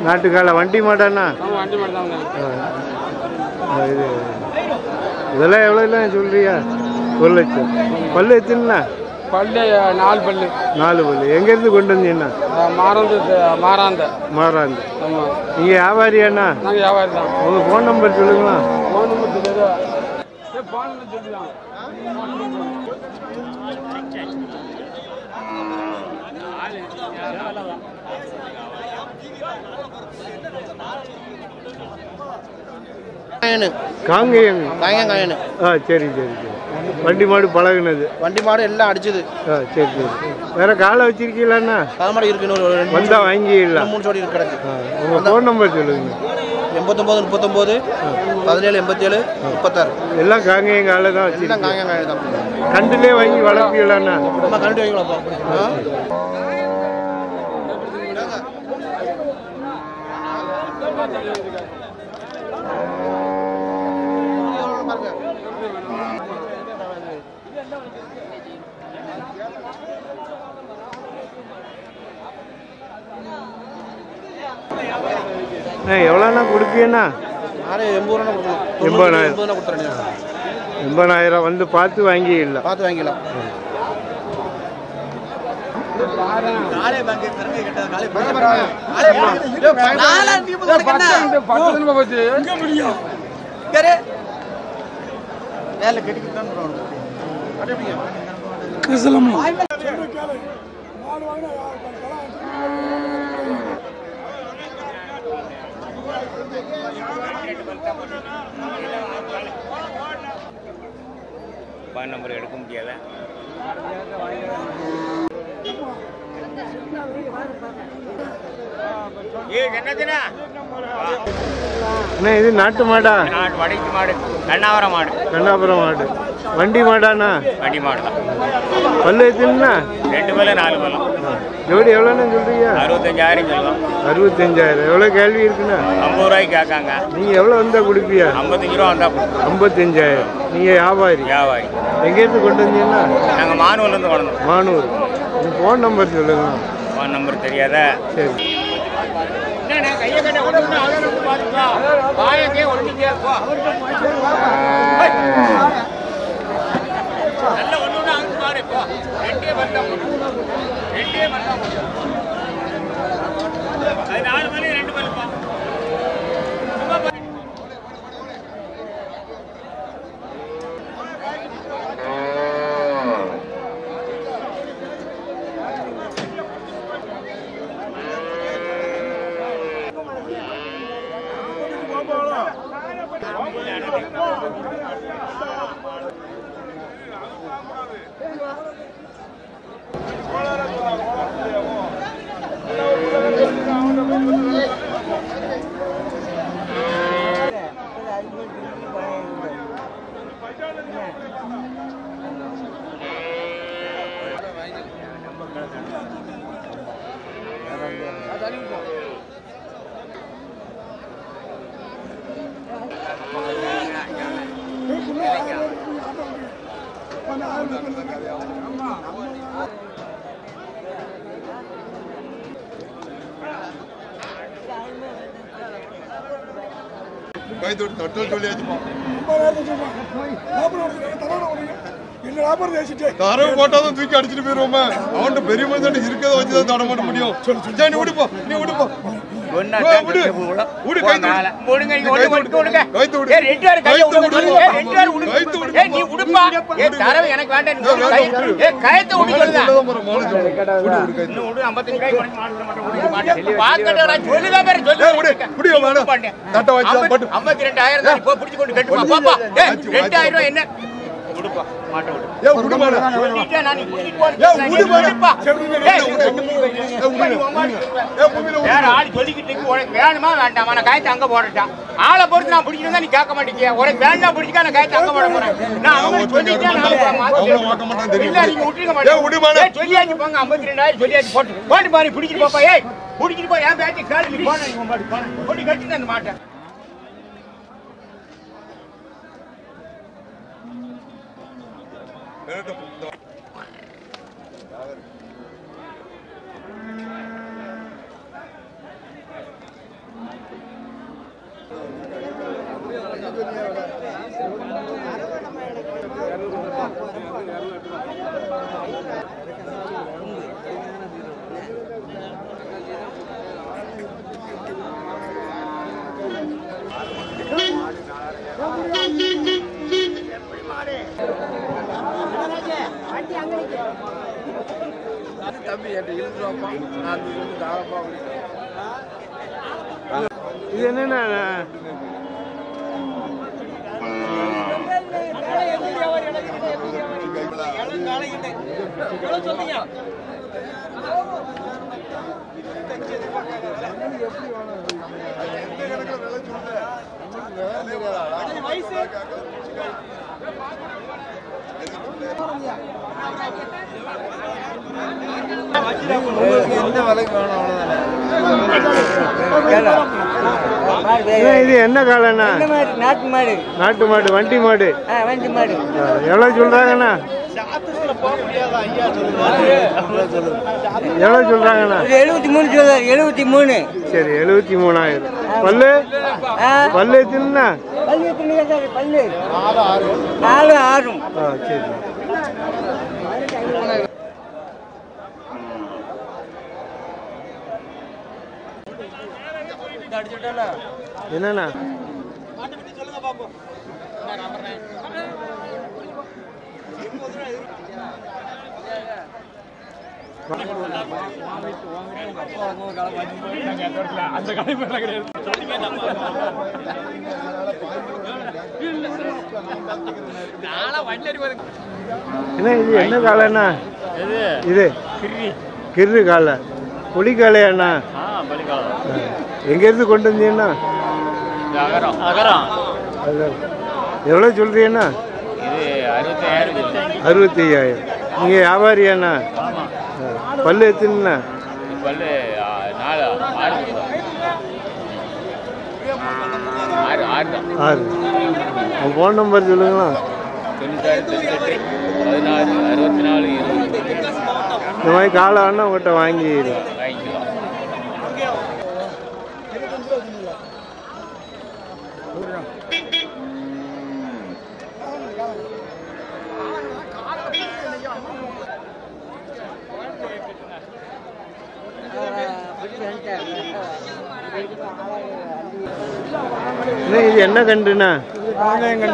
நாட்டுக்கால வண்டி மாடாண்ணா இது இதெல்லாம் எவ்வளோ இல்லை சொல்றியா 1 லட்சம் பல்லு எத்தினா பல்லு 4 பல்லு 4 பல்லு எங்கேருந்து கொண்டு வந்தீங்கண்ணா மாறாந்த நீங்கள் வியாபாரியாண்ணா நாங்கள் வியாபாரி தான் உங்கள் ஃபோன் நம்பர் சொல்லுங்களா ஃபோன் நம்பர் தெரியாதா ஃபோன் நம்பர் சொல்லுலாம் காங்கேயம் சரி சரி சரி வண்டி மாடு பழகுனது வண்டி மாடு எல்லாம் அடிச்சது சரி சரி வேற காலை வச்சிருக்கீங்களாண்ணா கால்மாடு இருக்கு வந்தா வாங்கிடலாம் 3 ஜோடி கிடக்கு உங்க ஃபோன் நம்பர் சொல்லுங்க 89 39 17 87 36 எல்லாம் காங்கேயம் காலை தான் எல்லாம் காங்கேயம் காலை தான் கண்டுலே வாங்கி வளர்ப்பீங்களாண்ணா நம்ம கண்டு வாங்கிக்கலாம் எவ்வளோண்ணா கொடுப்பீங்கண்ணா 80,000 வந்து பார்த்து வாங்கிடலாம் ஃபோன் நம்பர் எடுக்க முடியாத இது நாட்டு மாடா வடக்கு மாடு கண்ணாபுரம் மாடு வண்டி மாடாண்ணா வண்டி மாடு தான் பல்லு எத்தினா 2 பல்லு 4 பல்லு ஜோடி எவ்வளோன்னு சொல்றீங்க 65,000 சொல்லுவோம் 65,000 எவ்வளோ கேள்வி இருக்குண்ணா 50 ரூபாய்க்கு கேட்காங்க நீங்கள் எவ்வளோ வந்தால் கொடுப்பியா 55 ரூபா வந்தால் 55,000 நீங்கள் வியாபாரி எங்கேருந்து கொண்டு வந்தீங்கன்னா நாங்கள் மானூர்லேருந்து கொண்டு வந்தோம் மானூர் ஃபோன் நம்பர் சொல்லுங்க ஃபோன் நம்பர் தெரியாத சரி தரவு போட்டாதான் தூக்கி அடிச்சுட்டு போயிருவோமே அவன்கிட்ட பெரிய மனுஷன் இருக்கிறத வச்சுதான் தட மாட்ட முடியும் நீ விடுப்பா விடுப்பா மாட்டை விடு ஏ விடுமாடா சொல்லிட்டே நான் நீ கூட்டிட்டு போறேன் ஏ விடுமாடா வேற ஆள் சொல்லிக்கிட்டு இருக்கு உனக்கு வேணுமா வேண்டாமா நான் காயத்தை அங்க போடட்டான் ஆளை பொறுத்து நான் பிடிக்கணும் நீ கேட்க மாட்டேங்க உனக்கு வேண்டாம் பிடிச்சா நான் காயத்தை அங்க போட போறேன் நான் அவங்க சொல்லிட்டே இல்ல நீங்க விட்டுருக்க மாட்டேன் சொல்லியாச்சு போங்க 52,000 சொல்லியாச்சு போட்டு பாரு பிடிக்கிட்டு பாப்பா ஏய் பிடிக்கிட்டு போ என் பேச்சு கேள்வி நீ போன நீங்க மாட்டு போன போட்டு கட்டிட்டு அந்த மாட்டேன் இது என்னன்னா எந்த விலைக்கு வேணும் இது என்ன காலண்ணா? நாட்டு மாடு வண்டி மாடு. எவ்வளவு சொல்றாங்கண்ணா? எவ்வளவு சொல்றாங்கண்ணா? 73 சரி 73,000. பல்லு பல்லு எத்தனா? பல்லு 4 6. சரி என்னண்ணா? அந்த கடை பேர்லாம் கிடையாது என்ன இது என்ன காலண்ணா? இது கிரு காலை புலி காலையாண்ணா? எங்க இருந்து கொண்டு வந்தீங்கண்ணா? எவ்வளவு சொல்றீங்கண்ணா? 65,000. நீங்க வியாபாரியாண்ணா? பல்லு எத்தனா? ஆறு. உங்க போன் நம்பர் சொல்லுங்களா? இந்த மாதிரி காலை வேணா உங்கள்கிட்ட வாங்கிடுறேன். இது என்ன கண்டுண்ணா?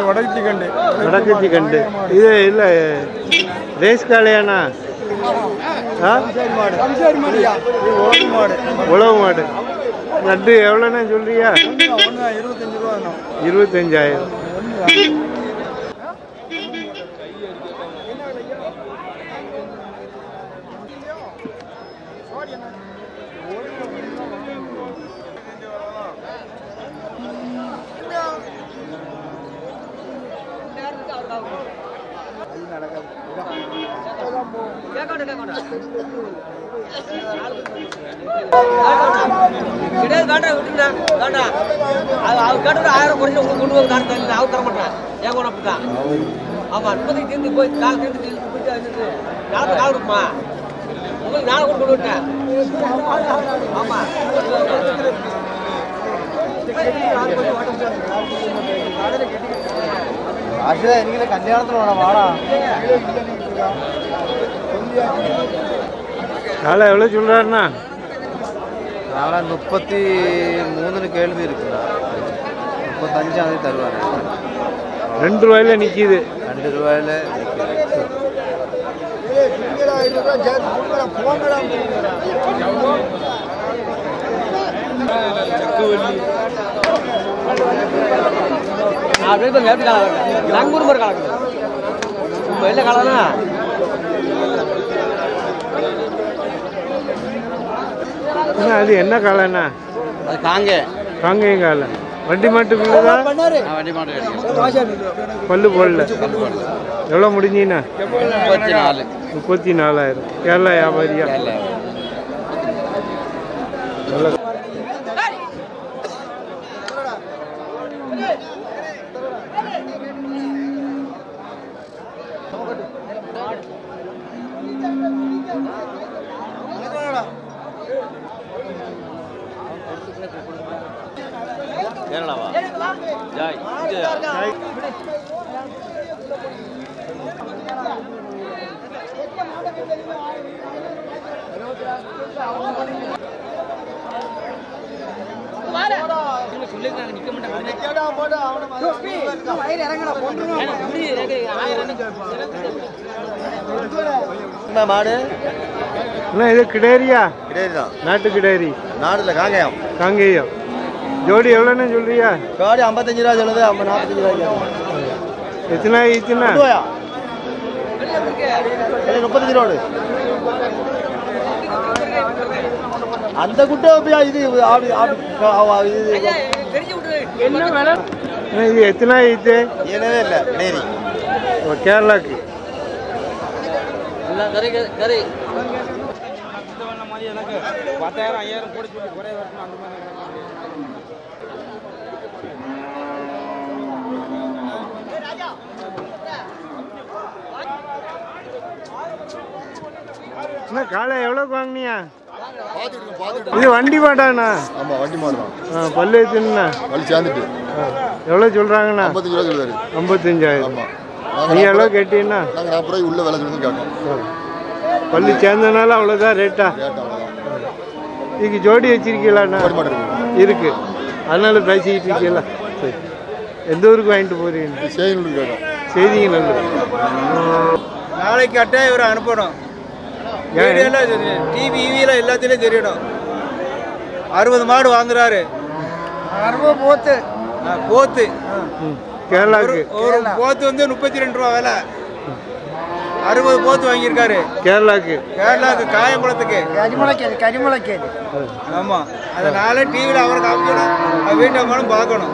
வடக்கத்தி கண்டு. வடக்கத்தி கண்டு. இது இல்லை ரேஸ் காளையாண்ணா? உழவு மாடு. நட்டு எவ்வளோண்ணா சொல்றியா? 25,000. காலை எவ்வளோ சொல்கிறாருண்ணா? நாளா 33 கேள்வி இருக்குண்ணா. 35 தருவாங்க. 2 ரூபாயில நிற்கிது. 2 ரூபாயில அப்படியே வெள்ளை காலனா அது என்ன காலைண்ணா? அது காங்கே காங்கேயம் காலை. வண்டி மாட்டுக்குள்ளதா? வண்டி மாட்டு பல்லு போடல. எவ்வளோ முடிஞ்சீண்ணா? 34. 34,000. கேரளா வியாபாரியா? கேரளாவா? ஜாய் ஜாய் மாடு அண்ணா இது கிடேரியா? கிடையாது தான். நாட்டு கிடேரி. நாடுல காங்கேயம். காங்கேயம். ஜோடி எவ்வளோன்னு சொல்றியா? ஜோடி 55 ரூபா சொல்லுது. 45 ரூபாய்க்கு. எத்தனை ஈத்துண்ணா? 35 ரூபா. அந்த குட்டை இது என்ன வேலை? இது எத்தனை ஈத்து? ஏனவே இல்லை நேரி கேரளாக்கு. கரை கரை 10,000 5,000 கூட சொல்லி ஒரே வருஷம் அந்த மாதிரி என்ன காலை எவ்வளோக்கு வாங்கினியா? இது வண்டி மாட்டாண்ணா? ஆமா வண்டி மாடுதான். பல்லு எத்துனா? வலி சேர்ந்துட்டு எவ்வளோ சொல்கிறாங்கண்ணா? 55 ரூபா சொல்லுவாரு. 55,000. ஆமா நீ எவ்வளோ கேட்டீங்கன்னா? நாங்கள் 40 ரூபாய் உள்ள வேலை சொல்லி கேட்டோம். பல்லு சேர்ந்தனால அவ்வளோதான் ரேட்டா? இதுக்கு ஜோடி வச்சிருக்கீங்களாண்ணா? இருக்கு, அதனால பேசிக்கிட்டு இருக்கீங்களா? சரி. எந்த ஊருக்கு வாங்கிட்டு போறீங்க? செய்திங்களுக்கு கேட்டோம். செய்திங்க நல்லது. நாளைக்கு கட்டாயம் இவரை அனுப்பணும். டிவி ஈவியில எல்லாத்திலையும் தெரியணும். 60 மாடு வாங்குறாரு. 60 போத்து போத்து கேரளாக்கு. ஒரு போத்து வந்து 32 ரூபா விலை. 60 போத்து வாங்கியிருக்காரு கேரளாக்கு. கேரளாக்கு காயங்குளத்துக்கு. கரிமலைக்கு. ஆமா, அதனால டிவியில் அவரை காமிக்கணும். வீட்டை போகணும் பார்க்கணும்.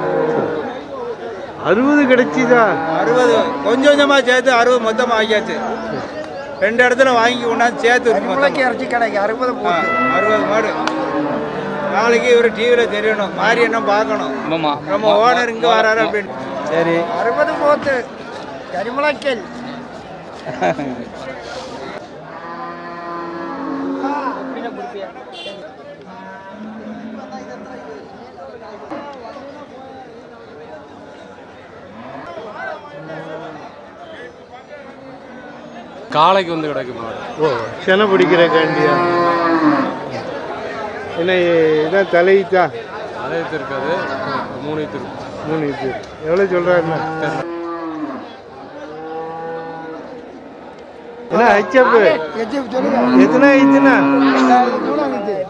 60 கிடைச்சிதா? 60 கொஞ்சம் கொஞ்சமாக சேர்த்து 60 மொத்தமாக ஆகியாச்சு. 2 இடத்துல வாங்கி கொண்டாந்து சேர்த்து இறச்சி கடைக்கு 60 மாடு. நாளைக்கு இவர் டிவியில் தெரியணும். மாறி என்ன பார்க்கணும். நம்ம ஓனர் இங்கே வராரு அப்படின்னு. சரி, 60 போத்து கரிமலைக்கல். காலைக்கு வந்து கிடைக்கும். ஓ, செனை பிடிக்கிறக்காண்டியா? என்ன இதான் தலையீத்தா? தலையத்து இருக்காது, 3 ஈத்து இருக்கும். 3 ஈத்து. எவ்வளோ சொல்கிறாருண்ணா? என்ன ஹெச்எப் எத்தனை ஈத்துண்ணா?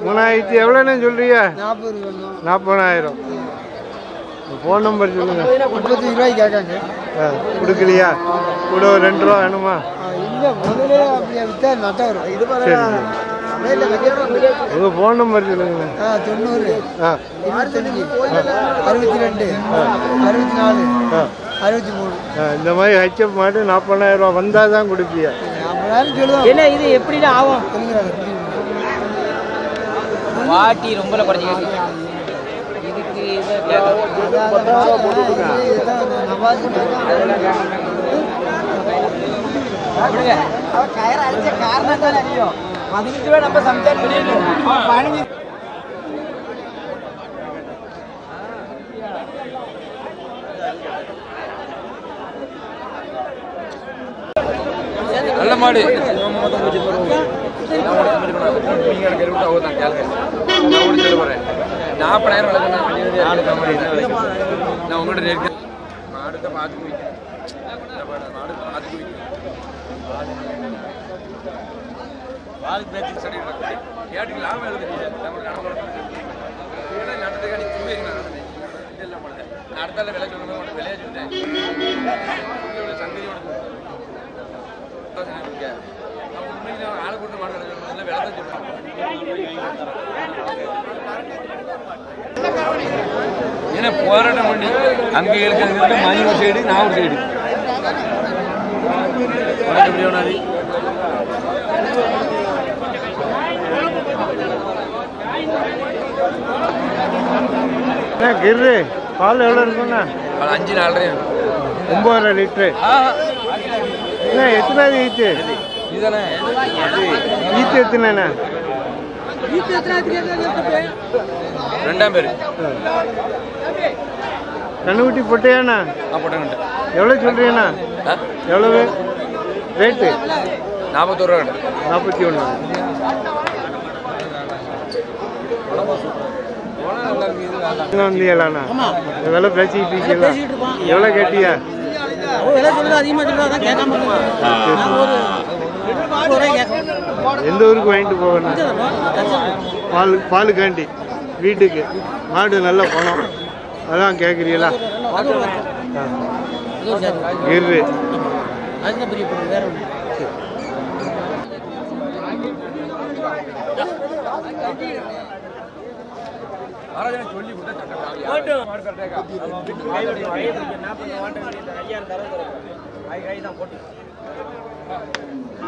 3,000. எவ்வளோண்ணா சொல்றியா? 40,000. ஃபோன் நம்பர் சொல்லுங்க. 35 ரூபாய்க்கு கேட்காங்க. கொடுக்கலையா? கூட ஒரு 2 ரூபா வேணுமா? சரி, உங்கள் ஃபோன் நம்பர் சொல்லுங்க. 90 25 62 64 63. இந்த மாதிரி ஹெச்எப் மாட்டு 40,000 ரூபா வந்தால் தான் கொடுப்பியா? என்ன இது எப்படி ஆகும்? வாட்டி ரொம்ப குறைஞ்சி இதுக்கு கயிறு அடிச்ச காரணம் தான் அறியும். 15 ரூபா நம்ம சம்சாரம் பண்ணிடணும். நல்ல மாடு. நான் உங்கள்கிட்ட ரேட் மாடு பார்த்து கேட்டுக்கு லாபம் எழுதுறீங்க. அடுத்தால விலை சொல்லணும். விலையை சொல்லிட்டேன். சந்தையோட ஏன்னா போராட்டம் பண்ணி அங்கே இருக்கிறது மணி ஒரு சைடு நான் ஒரு சைடு கிரு பால் எவ்வளோ இருக்குண்ணா? 5-4 9.5 லிட்டரு. அண்ணா எத்தனாவது ஈத்து? இதுதானே ஈத்து எத்தனைண்ணா? ரெண்டாம் பேர் கண்ணுக்குட்டி பொட்டையாண்ணா? போட்டேன். எவ்வளோ சொல்கிறீங்கண்ணா? எவ்வளவு ரேட்டு? 41 ரூபா. 41. வந்தியலாண்ணா விலை பேசிக்கிட்டு இருக்கீங்களா? எவ்வளோ கேட்டியா? எந்த ஊருக்கு வாங்கிட்டு போகணும்? பாலுக்காண்டி வீட்டுக்கு மாடு நல்ல பணம் அதான் கேட்குறீங்களா? கிரு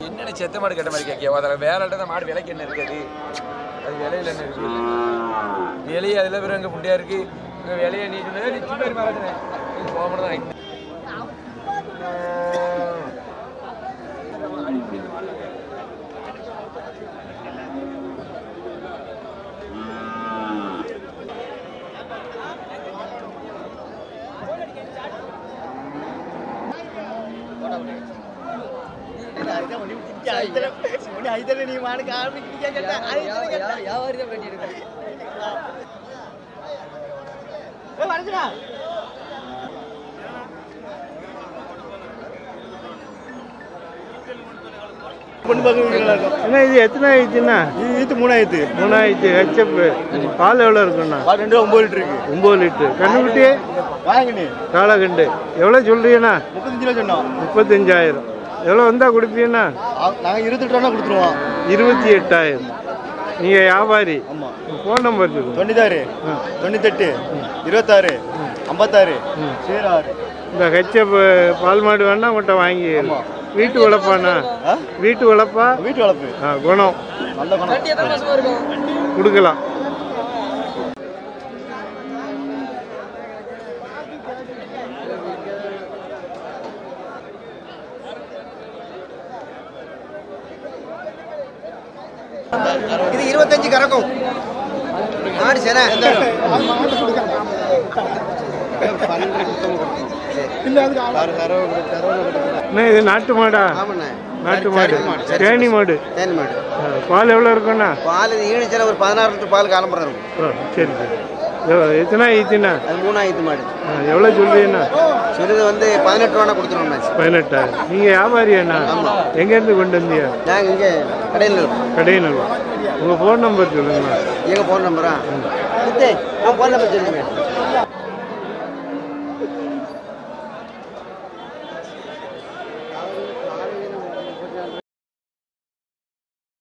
என்னென்ன செத்த மாடு கேட்ட மாதிரி கேட்க அதில் வேலை மாடு விலைக்கு என்ன இருக்காது? அது விலையில என்ன இருக்கு? விலையை அதில் பிறகு அங்கே புண்டியா இருக்கு. விலையை நீ சொன்னதே நீ சும்மா இருப்பாங்க போக மட்டும் தான். நீ மானுக்கு அண்ணா இது எத்தனை ஆயிடுச்சுண்ணா? ஈத்து 3000. 3000 ஹெச்எப்பு. பால் எவ்வளோ இருக்குண்ணா? 9 லிட்டர் இருக்கு. 9 லிட்டரு. கண்ணுக்குட்டி வாங்கினே காலகண்டு எவ்வளோ சொல்கிறீங்கண்ணா? 35 கிலோ சொன்னோம். 35,000. எவ்வளோ வந்தால் கொடுப்பீங்கண்ணா? நாங்கள் 28 ரூபா கொடுத்துருவோம். 28,000. நீங்கள் வியாபாரி? ஆமாம். ஃபோன் நம்பர் சொல்லுங்கள். 96 98 26 56 06. இந்த ஹெச்எப் பால் மாடு வேணா உங்கள்கிட்ட வாங்கி. வீட்டு வளர்ப்பாண்ணா? வீட்டு வளர்ப்பா? வீட்டு வளர்ப்பு. குணம் நல்ல குணம் கொடுக்கலாம். இது 25 கறக்கும் மாடு சேனா. இது நாட்டு மாடா? நாட்டு மாடு. தேனி மாடு. பால் எவ்வளோ இருக்குண்ணா? பால் ஈனிச்சில ஒரு 16 லிட்டர் பால் காலம்பரம் இருக்கும். சரி சரி. எத்தனை ஈத்துண்ணா? அது 3 மாடு. எவ்வளோ சொல்றீங்கண்ணா? சொல்லுது வந்து 18 ரூபா கொடுத்துருவோம். 18,000. நீங்கள் வியாபாரியாண்ணா? எங்கேருந்து கொண்டு வந்தியா? நாங்கள் இங்கே கடையில் உங்கள் ஃபோன் நம்பர் சொல்லுங்கண்ணா. எங்கள் ஃபோன் நம்பரா? ஃபோன் நம்பர் சொல்லுங்கள்.